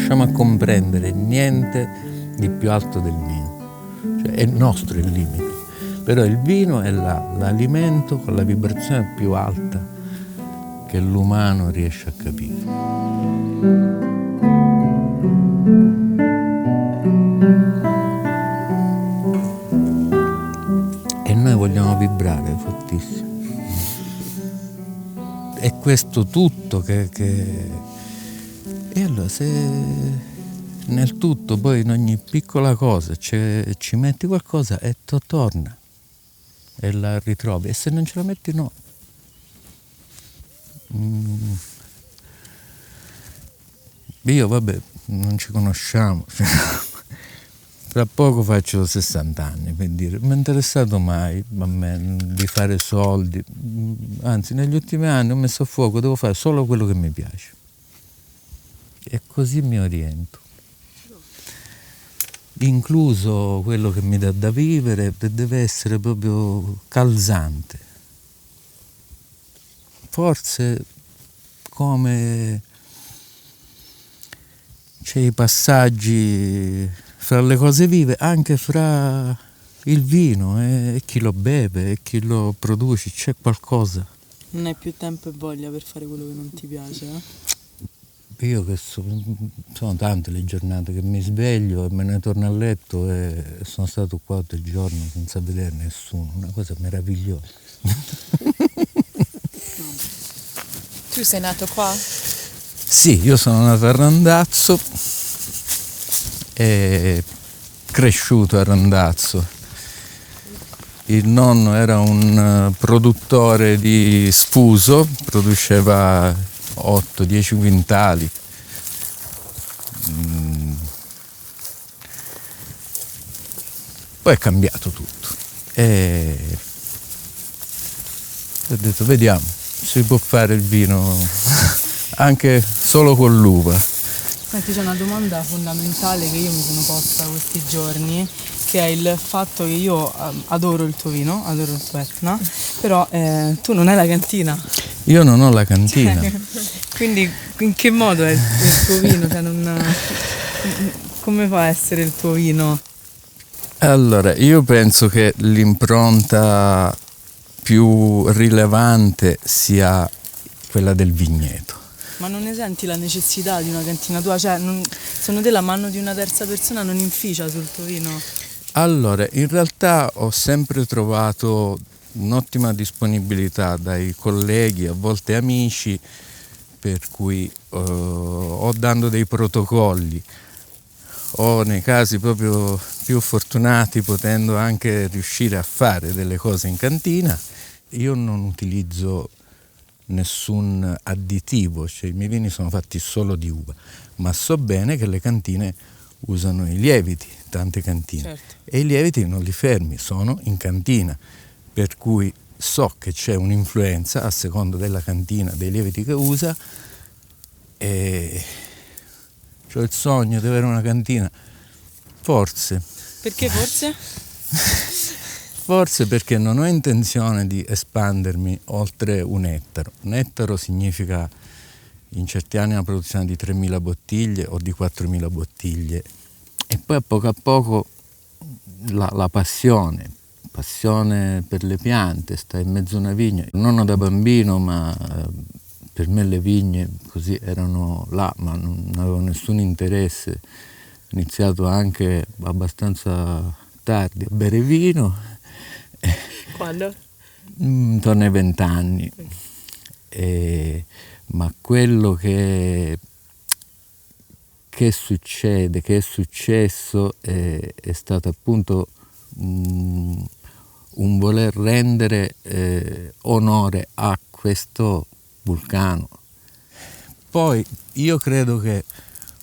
riusciamo a comprendere niente di più alto del vino. Cioè, è nostro il limite. Però il vino è l'alimento con la vibrazione più alta che l'umano riesce a capire. E noi vogliamo vibrare fortissimo. È questo tutto che... E allora se nel tutto poi in ogni piccola cosa ci metti qualcosa e torna e la ritrovi, e se non ce la metti no. Io vabbè, non ci conosciamo. Tra poco faccio 60 anni, per dire, non mi è interessato mai a me di fare soldi, anzi negli ultimi anni ho messo a fuoco, devo fare solo quello che mi piace e così mi oriento, incluso quello che mi dà da vivere, deve essere proprio calzante, forse come c'è i passaggi fra le cose vive, anche fra il vino e chi lo beve e chi lo produce, c'è qualcosa. Non hai più tempo e voglia per fare quello che non ti piace, Io che sono tante le giornate che mi sveglio e me ne torno a letto e sono stato 4 giorni senza vedere nessuno, una cosa meravigliosa. Tu sei nato qua? Sì, io sono nato a Randazzo e cresciuto a Randazzo. Il nonno era un produttore di sfuso, produceva 8-10 quintali. Poi è cambiato tutto e ho detto vediamo, si può fare il vino anche solo con l'uva. Senti, c'è una domanda fondamentale che io mi sono posta questi giorni, che è il fatto che io adoro il tuo vino, adoro il tuo Etna, però tu non hai la cantina. Io non ho la cantina. Quindi in che modo è il tuo vino? Cioè, come fa a essere il tuo vino? Allora, io penso che l'impronta più rilevante sia quella del vigneto. Ma non ne senti la necessità di una cantina tua? Cioè, secondo te la mano di una terza persona non inficia sul tuo vino? Allora, in realtà ho sempre trovato un'ottima disponibilità dai colleghi, a volte amici, per cui o dando dei protocolli o nei casi proprio più fortunati potendo anche riuscire a fare delle cose in cantina. Io non utilizzo nessun additivo, cioè i miei vini sono fatti solo di uva, ma so bene che le cantine usano i lieviti, tante cantine, certo. E i lieviti non li fermi, sono in cantina, per cui so che c'è un'influenza a seconda della cantina, dei lieviti che usa, e ho il sogno di avere una cantina, forse. Perché forse? Forse perché non ho intenzione di espandermi oltre 1 ettaro. 1 ettaro significa in certi anni una produzione di 3.000 bottiglie o di 4.000 bottiglie. E poi a poco la passione per le piante, sta in mezzo a una vigna. Non da bambino, ma per me le vigne così erano là, ma non avevo nessun interesse. Ho iniziato anche abbastanza tardi a bere vino. Quando? Intorno ai 20 anni. Ma quello che succede, che è successo, è stato appunto un voler rendere onore a questo vulcano. Poi io credo che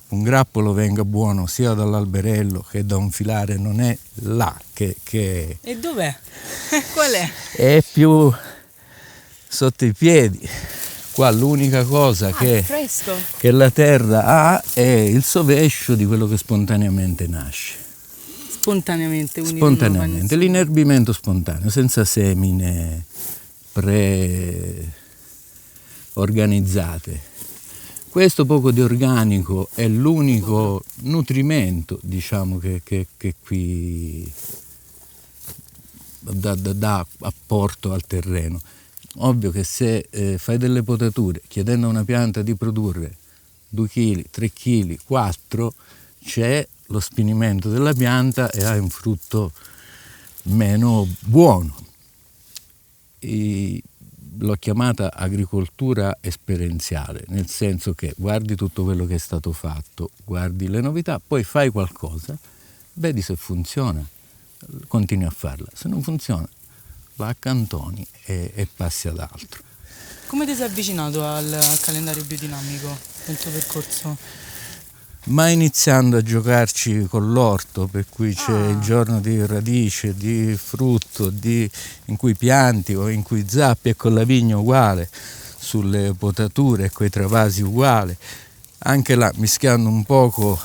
un grappolo venga buono sia dall'alberello che da un filare, non è là che... E dov'è? Qual è? È più sotto i piedi. Qua l'unica cosa che la terra ha è il sovescio di quello che spontaneamente nasce. Spontaneamente? Spontaneamente, l'inerbimento spontaneo, senza semine preorganizzate. questo poco di organico è l'unico nutrimento, diciamo, che qui dà apporto al terreno. Ovvio che se fai delle potature chiedendo a una pianta di produrre 2 kg, 3 kg, 4, c'è lo sfinimento della pianta e hai un frutto meno buono. L'ho chiamata agricoltura esperienziale, nel senso che guardi tutto quello che è stato fatto, guardi le novità, poi fai qualcosa, vedi se funziona, continui a farla, se non funziona la accantoni e passi ad altro. Come ti sei avvicinato al calendario biodinamico nel tuo percorso? Ma iniziando a giocarci con l'orto, per cui c'è il giorno di radice, di frutto, in cui pianti o in cui zappi, e con la vigna uguale, sulle potature e coi travasi uguale, anche là mischiando un poco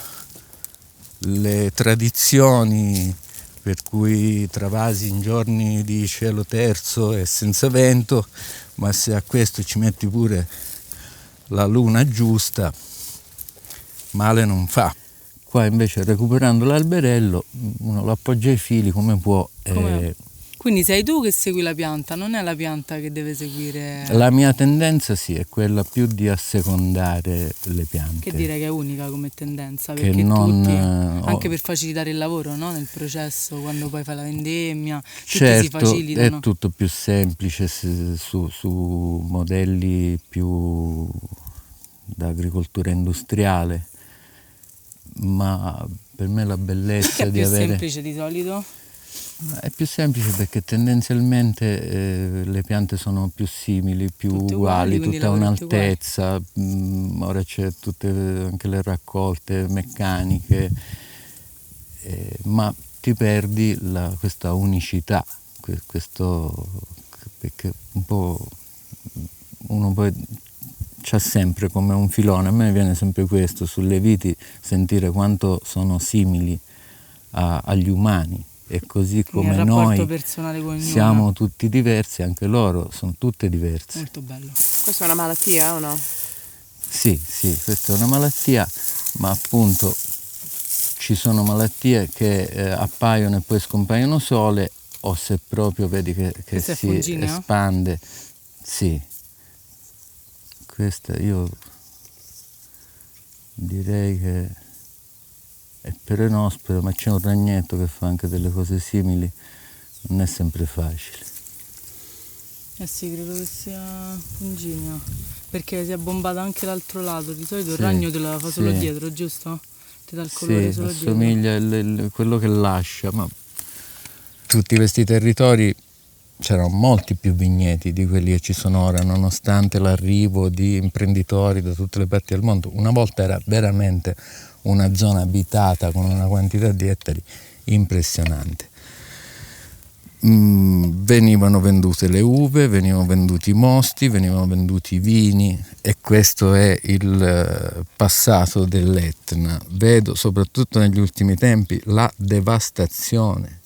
le tradizioni, per cui travasi in giorni di cielo terzo e senza vento, ma se a questo ci metti pure la luna giusta, male non fa. Qua invece, recuperando l'alberello, uno lo appoggia ai fili come può. Quindi sei tu che segui la pianta, non è la pianta che deve seguire... La mia tendenza sì, è quella più di assecondare le piante. Che direi che è unica come tendenza, che perché non, tutti, anche per facilitare il lavoro, no? Nel processo, quando poi fai la vendemmia, tutti certo, si facilitano. è tutto più semplice su modelli più da agricoltura industriale, ma per me la bellezza Perché di è più avere... semplice di solito? È più semplice perché tendenzialmente le piante sono più simili, più Tutte uguali, quindi tutte a lavori un'altezza. Ora c'è tutte anche le raccolte meccaniche, ma ti perdi questa unicità, perché un po' uno poi c'ha sempre come un filone, a me viene sempre questo, sulle viti sentire quanto sono simili agli umani. E così come noi siamo tutti diversi, anche loro sono tutte diverse. Molto bello. Questa è una malattia o no? Sì, questa è una malattia, ma appunto ci sono malattie che appaiono e poi scompaiono sole, o se proprio vedi che si espande. Sì, questa io direi che è peronospero, ma c'è un ragnetto che fa anche delle cose simili, non è sempre facile. Eh sì, credo che sia funginea, perché si è bombata anche l'altro lato, di solito il Sì, ragno te la fa solo dietro, giusto? Ti dà il colore solo dietro. Assomiglia quello che lascia, ma tutti questi territori c'erano molti più vigneti di quelli che ci sono ora, nonostante l'arrivo di imprenditori da tutte le parti del mondo. Una volta era veramente una zona abitata con una quantità di ettari impressionante. Venivano vendute le uve, venivano venduti i mosti, venivano venduti i vini, e questo è il passato dell'Etna. Vedo soprattutto negli ultimi tempi la devastazione,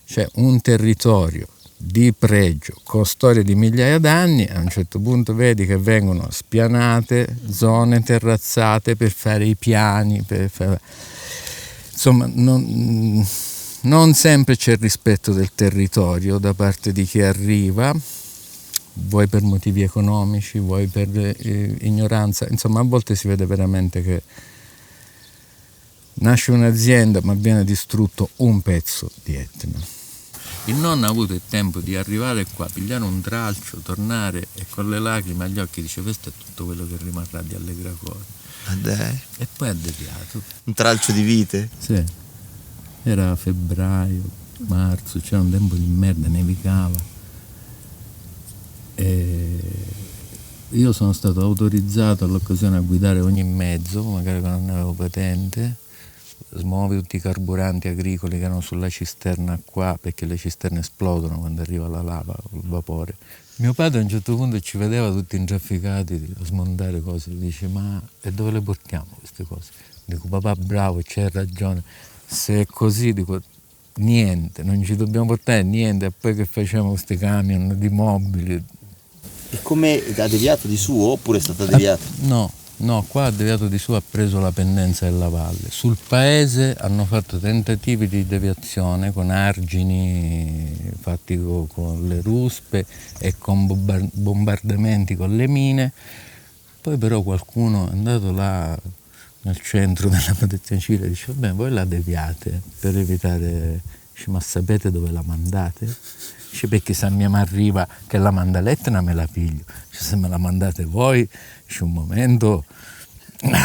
cioè un territorio di pregio con storie di migliaia d'anni, a un certo punto vedi che vengono spianate, zone terrazzate per fare i piani, insomma non sempre c'è il rispetto del territorio da parte di chi arriva, vuoi per motivi economici, vuoi per ignoranza, insomma a volte si vede veramente che nasce un'azienda ma viene distrutto un pezzo di Etna. Il nonno ha avuto il tempo di arrivare qua, pigliare un tralcio, tornare e con le lacrime agli occhi dice: questo è tutto quello che rimarrà di Allegracuore. Ma dai. E poi ha deviato. Un tralcio di vite? Sì. Era febbraio, marzo, c'era un tempo di merda, nevicava. E io sono stato autorizzato all'occasione a guidare ogni mezzo, magari quando non avevo patente. Smuovi tutti i carburanti agricoli che erano sulla cisterna qua, perché le cisterne esplodono quando arriva la lava, il vapore. Mio padre a un certo punto ci vedeva tutti intrafficati a smontare cose, dice: ma e dove le portiamo queste cose? Dico: papà bravo, c'hai ragione, se è così, dico, niente, non ci dobbiamo portare niente, e poi che facciamo questi camion di mobili? E come ha deviato di suo oppure è stata deviata? No, No, qua a Deviato di Su ha preso la pendenza della valle. Sul paese hanno fatto tentativi di deviazione con argini fatti con le ruspe e con bombardamenti con le mine. Poi però qualcuno è andato là nel centro della protezione civile e dice: vabbè, voi la deviate per evitare. Dice: ma sapete dove la mandate? Dice: perché se a mia mamma arriva che la manda l'Etna me la piglio. Dice: se me la mandate voi, dice, un momento, no,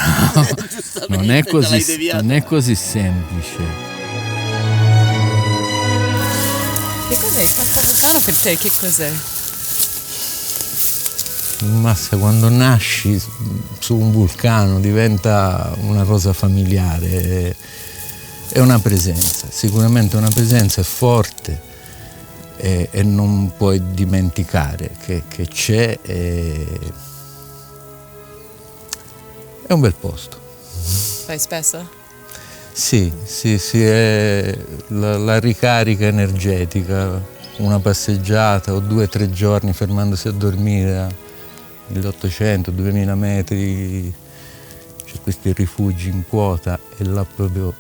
non è così semplice. Che cos'è? Il casco vulcano per te che cos'è? Massa, quando nasci su un vulcano diventa una cosa familiare, è una presenza, sicuramente una presenza forte e non puoi dimenticare che c'è, è un bel posto. Vai spesso? Sì, è la ricarica energetica, una passeggiata o 2 o 3 giorni fermandosi a dormire. 1800-2000 metri, c'è questi rifugi in quota e là proprio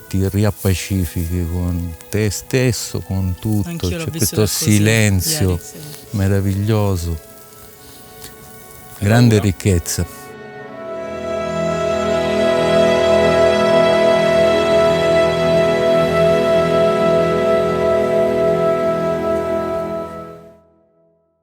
ti riappacifichi con te stesso, con tutto, c'è questo silenzio meraviglioso, grande ricchezza.